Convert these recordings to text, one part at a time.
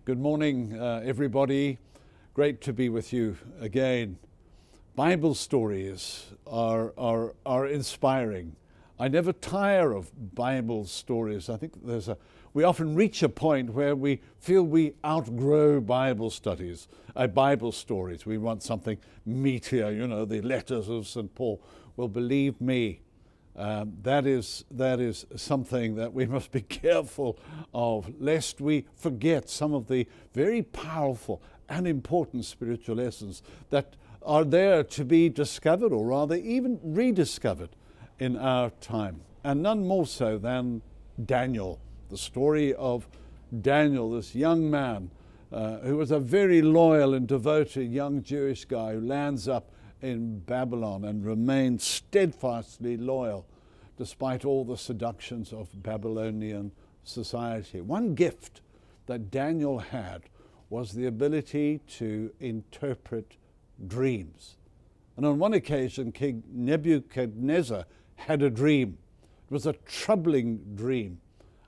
Good morning, everybody. Great to be with you again. Bible stories are inspiring. I never tire of Bible stories. I think we often reach a point where we feel we outgrow Bible stories. We want something meatier, the letters of St. Paul. Well, believe me, that is something that we must be careful of, lest we forget some of the very powerful and important spiritual lessons that are there to be discovered, or rather even rediscovered in our time. And none more so than Daniel, the story of Daniel, this young man who was a very loyal and devoted young Jewish guy who lands up in Babylon and remained steadfastly loyal despite all the seductions of Babylonian society. One gift that Daniel had was the ability to interpret dreams. And on one occasion, King Nebuchadnezzar had a dream. It was a troubling dream.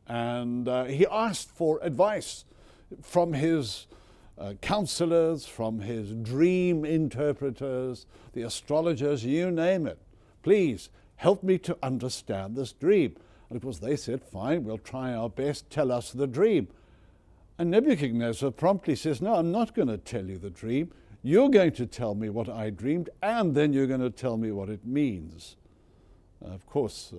And he asked for advice from his counselors, from his dream interpreters, the astrologers, you name it. Please help me to understand this dream. And of course they said, fine, we'll try our best, tell us the dream. And Nebuchadnezzar promptly says, no, I'm not going to tell you the dream. You're going to tell me what I dreamed, and then you're going to tell me what it means. Of course,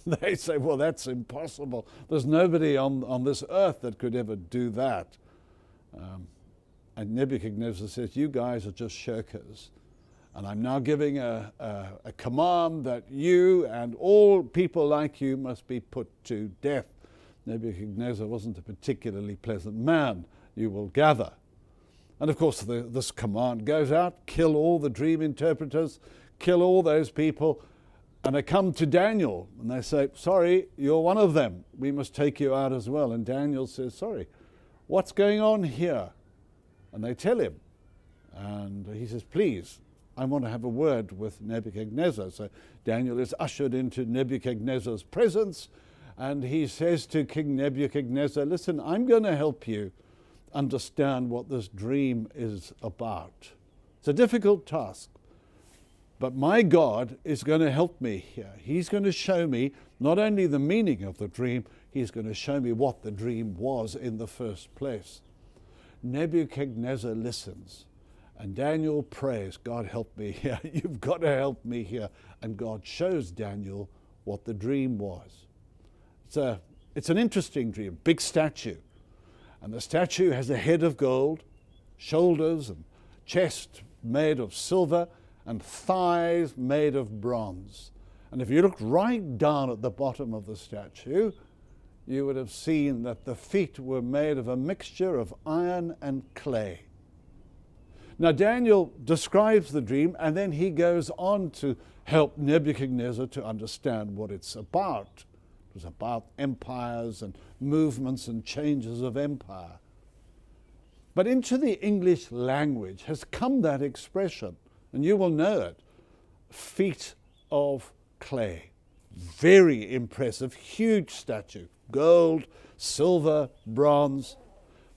they say, well, that's impossible. There's nobody on this earth that could ever do that. And Nebuchadnezzar says, you guys are just shirkers. And I'm now giving a command that you and all people like you must be put to death. Nebuchadnezzar wasn't a particularly pleasant man, you will gather. And of course, this command goes out, kill all the dream interpreters, kill all those people. And they come to Daniel and they say, sorry, you're one of them. We must take you out as well. And Daniel says, sorry, what's going on here? And they tell him. And he says, please, I want to have a word with Nebuchadnezzar. So Daniel is ushered into Nebuchadnezzar's presence. And he says to King Nebuchadnezzar, listen, I'm going to help you understand what this dream is about. It's a difficult task. But my God is going to help me here. He's going to show me not only the meaning of the dream, he's going to show me what the dream was in the first place. Nebuchadnezzar listens, and Daniel prays, God help me here. You've got to help me here. And God shows Daniel what the dream was. It's an interesting dream, big statue. And the statue has a head of gold, shoulders and chest made of silver, and thighs made of bronze. And if you looked right down at the bottom of the statue, you would have seen that the feet were made of a mixture of iron and clay. Now Daniel describes the dream, and then he goes on to help Nebuchadnezzar to understand what it's about. It was about empires and movements and changes of empire. But into the English language has come that expression, and you will know it, feet of clay. Very impressive, huge statue, gold, silver, bronze,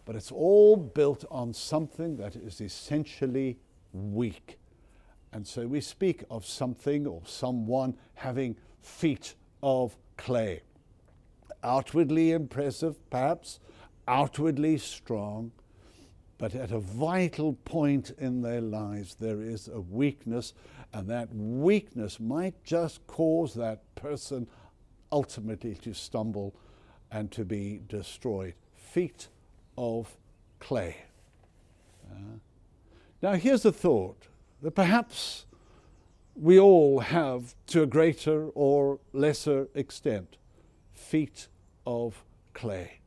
but it's all built on something that is essentially weak. And so we speak of something or someone having feet of clay. Outwardly impressive, perhaps, outwardly strong, but at a vital point in their lives, there is a weakness, and that weakness might just cause that person ultimately to stumble and to be destroyed. Feet of clay. Now here's a thought that perhaps we all have to a greater or lesser extent. Feet of clay.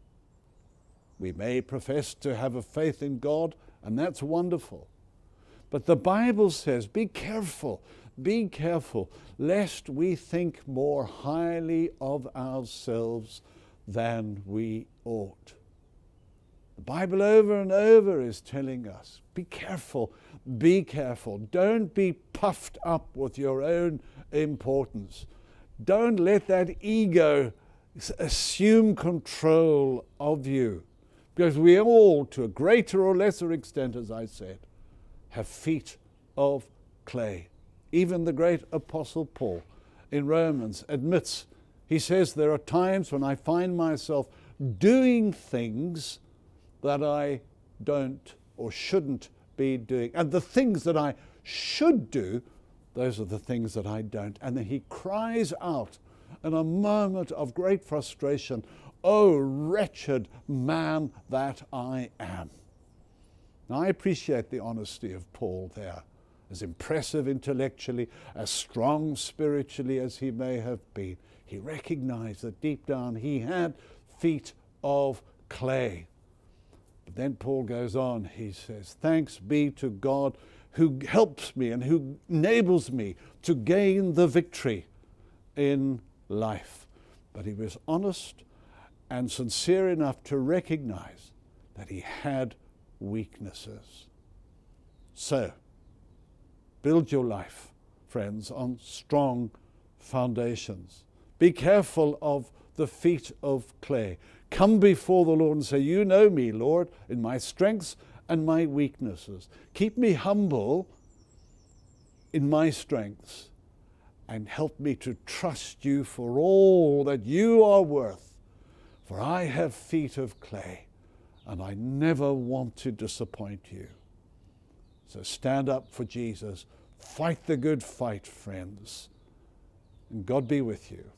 We may profess to have a faith in God, and that's wonderful. But the Bible says, be careful, lest we think more highly of ourselves than we ought. The Bible over and over is telling us, be careful. Don't be puffed up with your own importance. Don't let that ego assume control of you. Because we all, to a greater or lesser extent, as I said, have feet of clay. Even the great Apostle Paul in Romans admits, he says, there are times when I find myself doing things that I don't or shouldn't be doing. And the things that I should do, those are the things that I don't. And then he cries out in a moment of great frustration, "Oh, wretched man that I am." Now, I appreciate the honesty of Paul there. As impressive intellectually, as strong spiritually as he may have been, he recognized that deep down he had feet of clay. But then Paul goes on, he says, "Thanks be to God who helps me and who enables me to gain the victory in life." But he was honest and sincere enough to recognize that he had weaknesses. So, build your life, friends, on strong foundations. Be careful of the feet of clay. Come before the Lord and say, "You know me, Lord, in my strengths and my weaknesses. Keep me humble in my strengths and help me to trust you for all that you are worth. For I have feet of clay and I never want to disappoint you." So stand up for Jesus. Fight the good fight, friends. And God be with you.